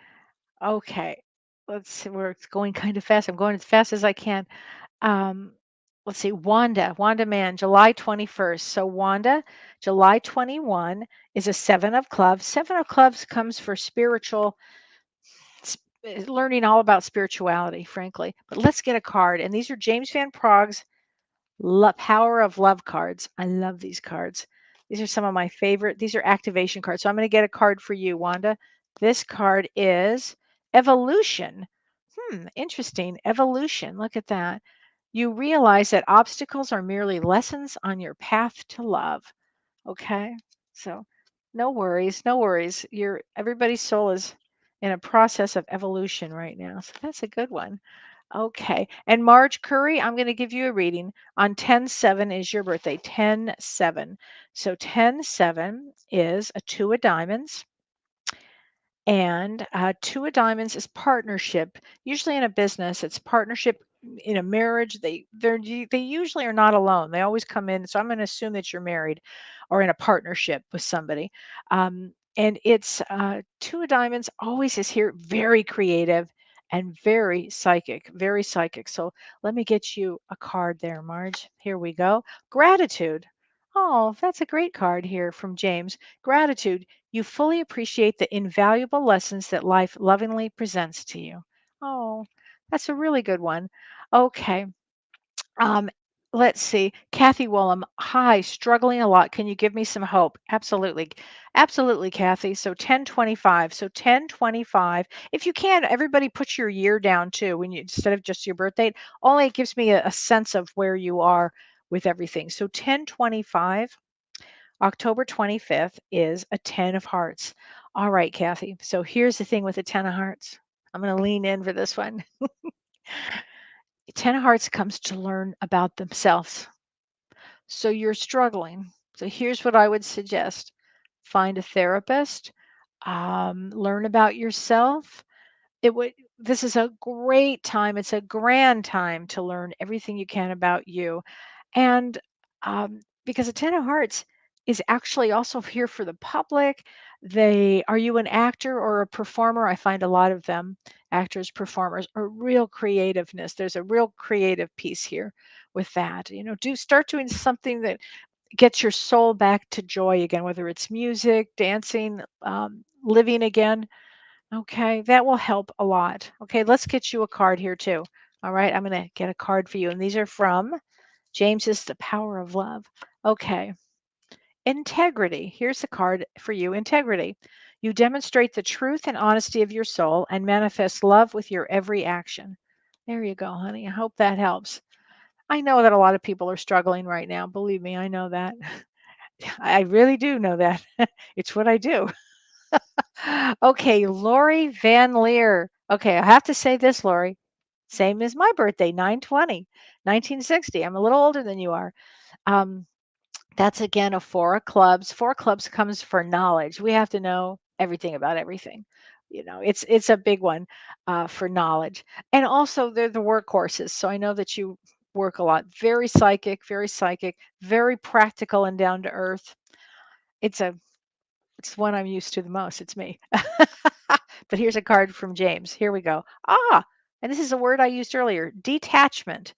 Speaker 2: Okay. Let's see. We're going kind of fast. I'm going as fast as I can. Um, let's see. Wanda Mann, July 21st. So Wanda, July 21 is a 7 of clubs. 7 of clubs comes for learning all about spirituality, frankly. But let's get a card. And these are James Van Prague's Power of Love cards. I love these cards. These are some of my favorite. These are activation cards. So I'm going to get a card for you, Wanda. This card is Evolution. Interesting. Evolution. Look at that. You realize that obstacles are merely lessons on your path to love. Okay. So no worries. No worries. Everybody's soul is in a process of evolution right now. So that's a good one. Okay. And Marge Curry, I'm going to give you a reading on 10/7 is your birthday. 10/7. So 10/7 is a 2 of diamonds. And 2 of diamonds is partnership. Usually in a business, it's partnership. In a marriage, they usually are not alone. They always come in. So I'm going to assume that you're married or in a partnership with somebody. And it's 2 of diamonds always is here, very creative and very psychic, very psychic. So let me get you a card there, Marge. Here we go. Gratitude. Oh, that's a great card here from James. Gratitude. You fully appreciate the invaluable lessons that life lovingly presents to you. Oh, that's a really good one. Okay. Um, let's see. Kathy Willem, hi, struggling a lot. Can you give me some hope? Absolutely. Absolutely, Kathy. So 1025. So 1025. If you can, everybody put your year down too when you instead of just your birth date. Only it gives me a sense of where you are with everything. So 1025, October 25th is a 10 of hearts. All right, Kathy. So here's the thing with the 10 of hearts. I'm going to lean in for this one. 10 of hearts comes to learn about themselves. So you're struggling. So here's what I would suggest: find a therapist, learn about yourself. It would This is a great time. It's a grand time to learn everything you can about you. And because a Ten of Hearts is actually also here for the public. Are you an actor or a performer? I find a lot of them, actors, performers, are real creativeness. There's a real creative piece here with that. Do start doing something that gets your soul back to joy again, whether it's music, dancing, living again. Okay, that will help a lot. Okay, let's get you a card here too. All right, I'm going to get a card for you. And these are from James's The Power of Love. Okay, integrity. Here's the card for you: integrity. You demonstrate the truth and honesty of your soul and manifest love with your every action. There you go, honey. I hope that helps. I know that a lot of people are struggling right now. Believe me, I know that. I really do know that. It's what I do. Okay, Lori Van Leer. Okay, I have to say this, Lori. Same as my birthday, 9/20, 1960. I'm a little older than you are. Um, that's again a four of clubs. Four of clubs comes for knowledge. We have to know everything about everything. It's a big one for knowledge. And also they're the workhorses. So I know that you work a lot. Very psychic, very practical and down to earth. It's a it's one I'm used to the most. It's me. But here's a card from James. Here we go. And this is a word I used earlier: detachment.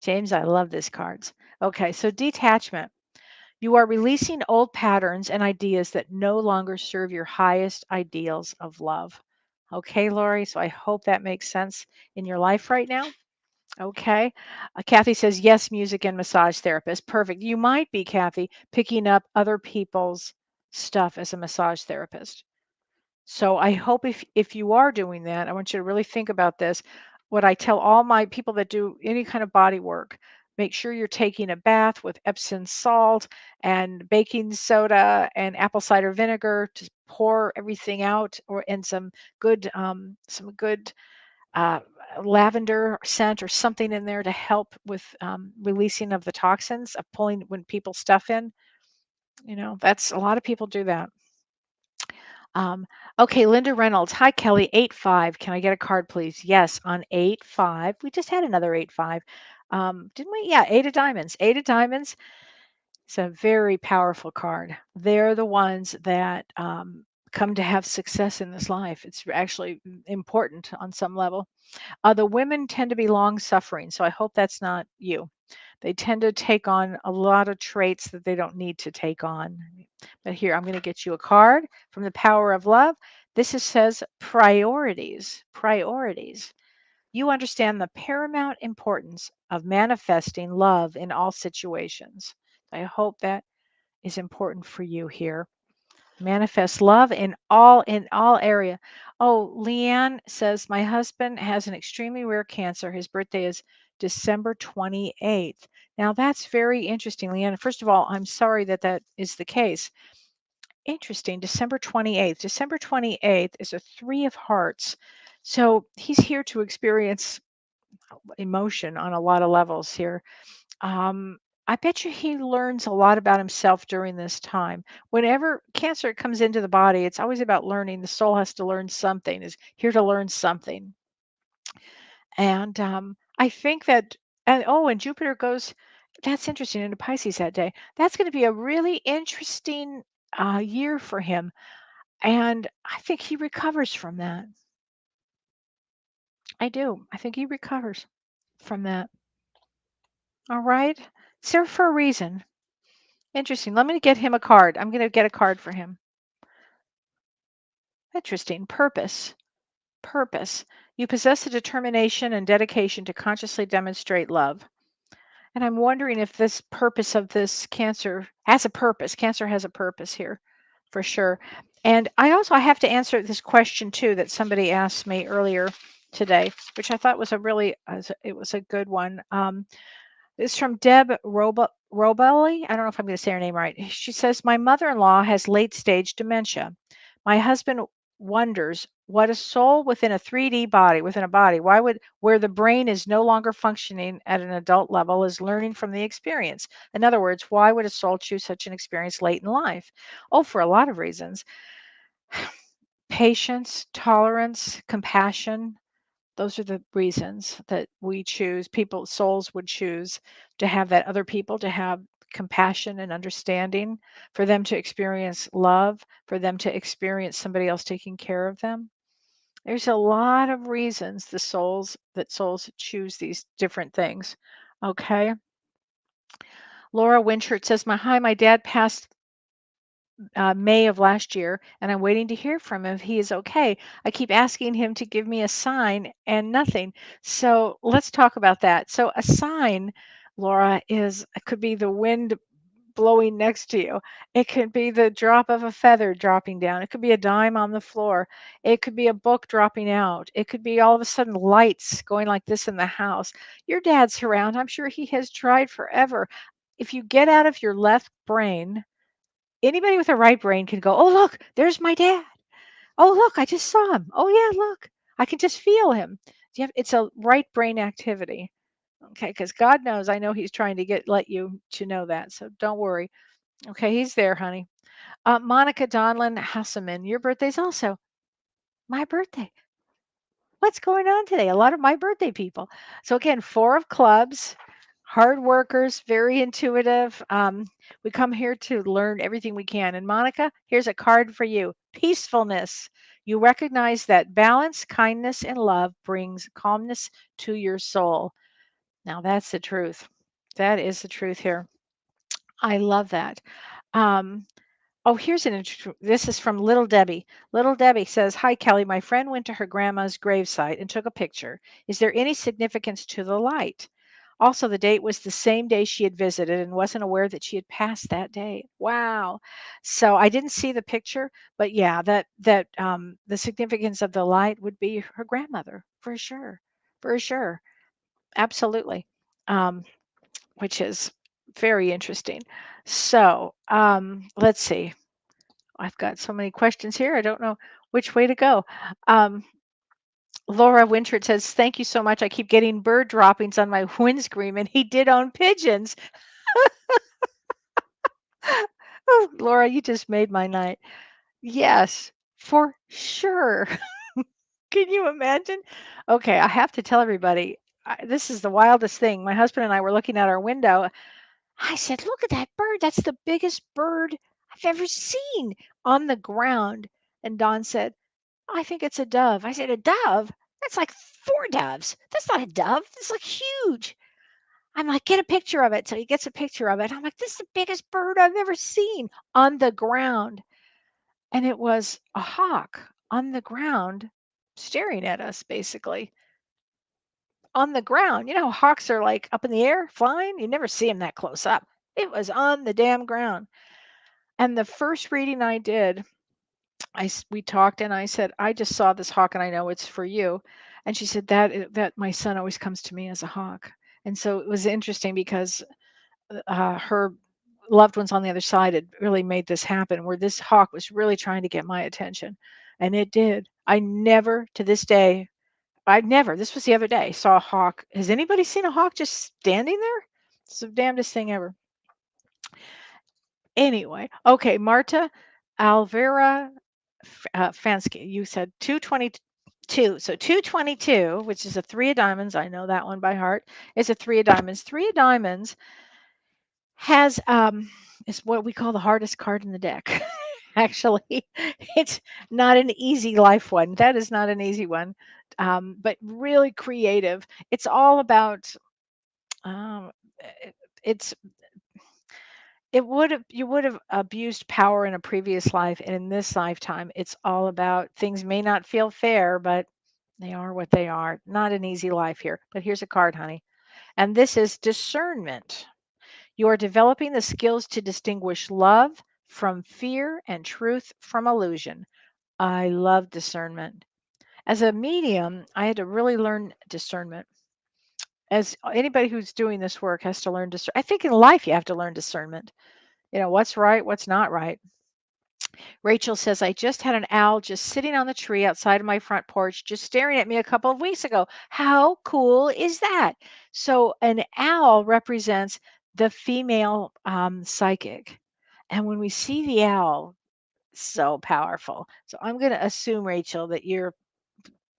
Speaker 2: James, I love this cards. Okay, so detachment. You are releasing old patterns and ideas that no longer serve your highest ideals of love. Okay, Lori, so I hope that makes sense in your life right now. Okay. Kathy says, yes, music and massage therapist. Perfect. You might be, Kathy, picking up other people's stuff as a massage therapist. So I hope if you are doing that, I want you to really think about this. What I tell all my people that do any kind of body work: make sure you're taking a bath with Epsom salt and baking soda and apple cider vinegar to pour everything out, or and some good uh, lavender scent or something in there to help with releasing of the toxins of pulling when people stuff in. That's a lot of people do that. Um, okay, Linda Reynolds. Hi, Kellee. 8-5. Can I get a card, please? Yes, on 8-5. We just had another 8-5. Didn't we? Yeah, Eight of Diamonds. Eight of Diamonds. It's a very powerful card. They're the ones that come to have success in this life. It's actually important on some level. The women tend to be long suffering, so I hope that's not you. They tend to take on a lot of traits that they don't need to take on. But here, I'm going to get you a card from the Power of Love. Says priorities. Priorities. You understand the paramount importance of manifesting love in all situations. I hope that is important for you here. Manifest love in all area. Oh, Leanne says my husband has an extremely rare cancer. His birthday is December 28th. Now that's very interesting, Leanne. First of all, I'm sorry that that is the case. Interesting. December 28th. December 28th is a three of hearts. So he's here to experience emotion on a lot of levels here. um, I bet you he learns a lot about himself during this time. Whenever cancer comes into the body, it's always about learning. The soul has to learn something, is here to learn something. And I think that, and Jupiter goes, that's interesting, into Pisces that day. That's going to be a really interesting year for him. And I think he recovers from that. I do. I think he recovers from that. All right. It's there for a reason. Interesting. Let me get him a card. I'm going to get a card for him. Interesting. Purpose. Purpose. You possess a determination and dedication to consciously demonstrate love. And I'm wondering if this purpose of this cancer has a purpose. Cancer has a purpose here for sure. And I have to answer this question too that somebody asked me earlier today, which I thought was it was a good one. It's from Deb Robelli. I don't know if I'm going to say her name right. She says, my mother-in-law has late stage dementia. My husband wonders what a soul within a 3D body, within a body, where the brain is no longer functioning at an adult level, is learning from the experience. In other words, why would a soul choose such an experience late in life? Oh, for a lot of reasons. Patience, tolerance, compassion, those are the reasons that we choose, souls would choose to have that other people, to have compassion and understanding, for them to experience love, for them to experience somebody else taking care of them. There's a lot of reasons souls choose these different things. Okay. Laura Winchert says, my dad passed May of last year, and I'm waiting to hear from him if he is okay. I keep asking him to give me a sign and nothing. So let's talk about that. So a sign, Laura, it could be the wind blowing next to you. It could be the drop of a feather dropping down. It could be a dime on the floor. It could be a book dropping out. It could be all of a sudden lights going like this in the house. Your dad's around. I'm sure he has tried forever. If you get out of your left brain, anybody with a right brain can go, "Oh, look, there's my dad. Oh, look, I just saw him. Oh, yeah, look, I can just feel him." It's a right brain activity. Okay, because God knows, I know He's trying to let you to know that. So don't worry. Okay, He's there, honey. Monica Donlin Hassaman, your birthday's also my birthday. What's going on today? A lot of my birthday people. So again, 4 of clubs, hard workers, very intuitive. We come here to learn everything we can. And Monica, here's a card for you. Peacefulness. You recognize that balance, kindness, and love brings calmness to your soul. Now that's the truth. That is the truth here. I love that. Um, Oh, here's this is from Little Debbie. Little Debbie says, "Hi, Kelly. My friend went to her grandma's gravesite and took a picture. Is there any significance to the light? Also, the date was the same day she had visited and wasn't aware that she had passed that day." Wow. So I didn't see the picture, but yeah, the significance of the light would be her grandmother for sure, for sure, absolutely. Um, which is very interesting. So let's see. I've got so many questions here. I don't know which way to go. Um, Laura Wintert says, "Thank you so much. I keep getting bird droppings on my windscreen, and he did own pigeons." Oh, Laura, you just made my night. Yes, for sure. Can you imagine? Okay, I have to tell everybody, this is the wildest thing. My husband and I were looking out our window. I said, "Look at that bird. That's the biggest bird I've ever seen on the ground." And Don said, "I think it's a dove." I said, "A dove? That's like 4 doves. That's not a dove. It's like huge." I'm like, "Get a picture of it." So he gets a picture of it. I'm like, "This is the biggest bird I've ever seen on the ground." And it was a hawk on the ground staring at us, basically. On the ground. You know how hawks are like up in the air flying? You never see them that close up. It was on the damn ground. And the first reading I did, we talked and I said, "I just saw this hawk and I know it's for you." And she said, that my son always comes to me as a hawk." And so it was interesting because her loved ones on the other side had really made this happen, where this hawk was really trying to get my attention. And it did. I never to this day, I never, this was the other day, saw a hawk. Has anybody seen a hawk just standing there? It's the damnedest thing ever. Anyway, okay, Marta Alvera Fansky, you said 222. So 222, which is a 3 of diamonds, I know that one by heart, is a 3 of diamonds. 3 of diamonds has is what we call the hardest card in the deck. Actually, it's not an easy life one. That is not an easy one, but really creative. It's all about um, it- it's you would have abused power in a previous life, and in this lifetime, it's all about things may not feel fair, but they are what they are. Not an easy life here. But here's a card, honey. And this is discernment. You are developing the skills to distinguish love from fear and truth from illusion. I love discernment. As a medium, I had to really learn discernment. As anybody who's doing this work has to learn discernment. I think in life you have to learn discernment. What's right, what's not right. Rachel says, I just had an owl just sitting on the tree outside of my front porch, just staring at me a couple of weeks ago. How cool is that? So, an owl represents the female psychic. And when we see the owl, so powerful. So, I'm going to assume, Rachel, that you're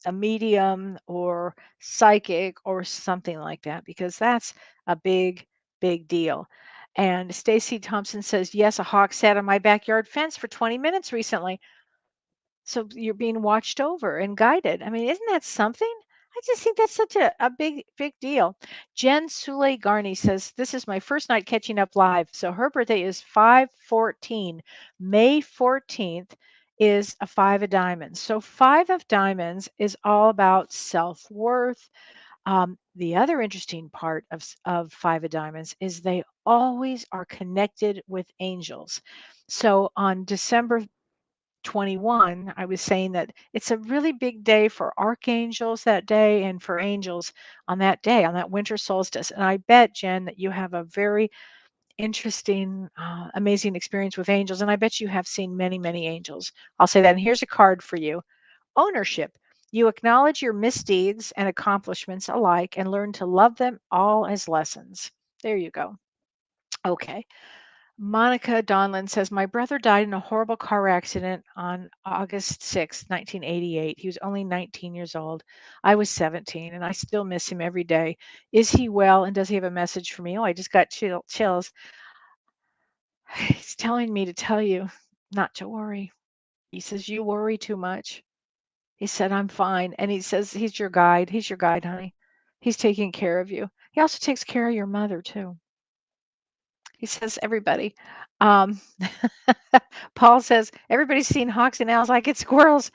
Speaker 2: a medium or psychic or something like that, because that's a big deal. And Stacy Thompson says, yes, a hawk sat on my backyard fence for 20 minutes recently. So you're being watched over and guided. I mean, isn't that something? I just think that's such a big deal. Jen Sule Garney says, this is my first night catching up live. So her birthday is 5/14. May 14th is a 5 of diamonds. So 5 of diamonds is all about self-worth. The other interesting part of 5 of diamonds is they always are connected with angels. So on December 21, I was saying that it's a really big day for archangels that day and for angels on that day, on that winter solstice. And I bet, Jen, that you have a very interesting, amazing experience with angels. And I bet you have seen many angels. I'll say that. And here's a card for you. Ownership. You acknowledge your misdeeds and accomplishments alike and learn to love them all as lessons. There you go. Okay. Monica Donlin says, my brother died in a horrible car accident on August 6th, 1988. He was only 19 years old. I was 17, and I still miss him every day. Is he well, and does he have a message for me? Oh, I just got chills. He's telling me to tell you not to worry. He says, you worry too much. He said, I'm fine. And he says, he's your guide. He's your guide, honey. He's taking care of you. He also takes care of your mother, too. He says, everybody. Um, Paul says, everybody's seen hawks and owls. I get squirrels.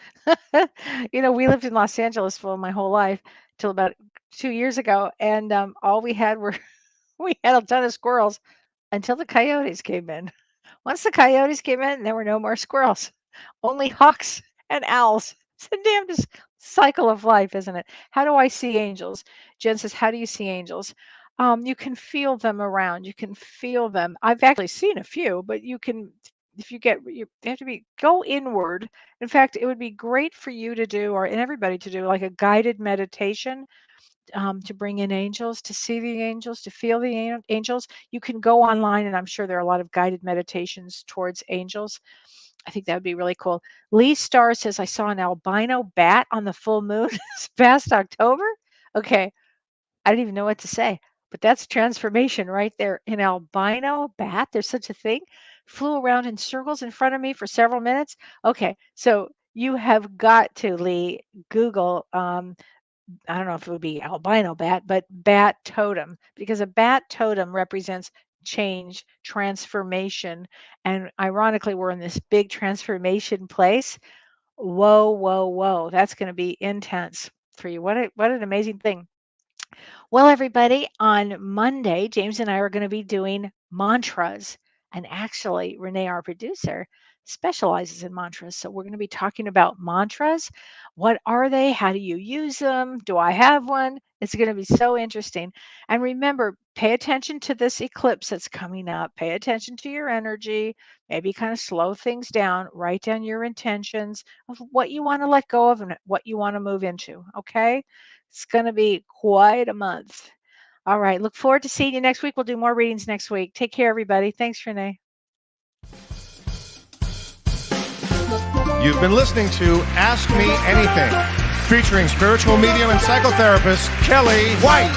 Speaker 2: We lived in Los Angeles for my whole life till about 2 years ago. And all we had we had a ton of squirrels until the coyotes came in. Once the coyotes came in, there were no more squirrels, only hawks and owls. It's a damn cycle of life, isn't it? How do I see angels? Jen says, how do you see angels? You can feel them around. You can feel them. I've actually seen a few, but you can, if you have to go inward. In fact, it would be great for you to do, and everybody to do, like a guided meditation to bring in angels, to see the angels, to feel the angels. You can go online, and I'm sure there are a lot of guided meditations towards angels. I think that would be really cool. Lee Starr says, I saw an albino bat on the full moon this past October. Okay. I don't even know what to say, but that's transformation right there. An albino bat, there's such a thing, flew around in circles in front of me for several minutes. Okay. So you have got to, Lee, Google, I don't know if it would be albino bat, but bat totem, because a bat totem represents change, transformation. And ironically, we're in this big transformation place. Whoa. That's going to be intense for you. What an amazing thing. Well, everybody, on Monday, James and I are going to be doing mantras. And actually, Renee, our producer, specializes in mantras. So we're going to be talking about mantras. What are they? How do you use them? Do I have one? It's going to be so interesting. And remember, pay attention to this eclipse that's coming up. Pay attention to your energy. Maybe kind of slow things down. Write down your intentions of what you want to let go of and what you want to move into. Okay? It's going to be quite a month. All right. Look forward to seeing you next week. We'll do more readings next week. Take care, everybody. Thanks, Renee.
Speaker 1: You've been listening to Ask Me Anything, featuring spiritual medium and psychotherapist Kellee White.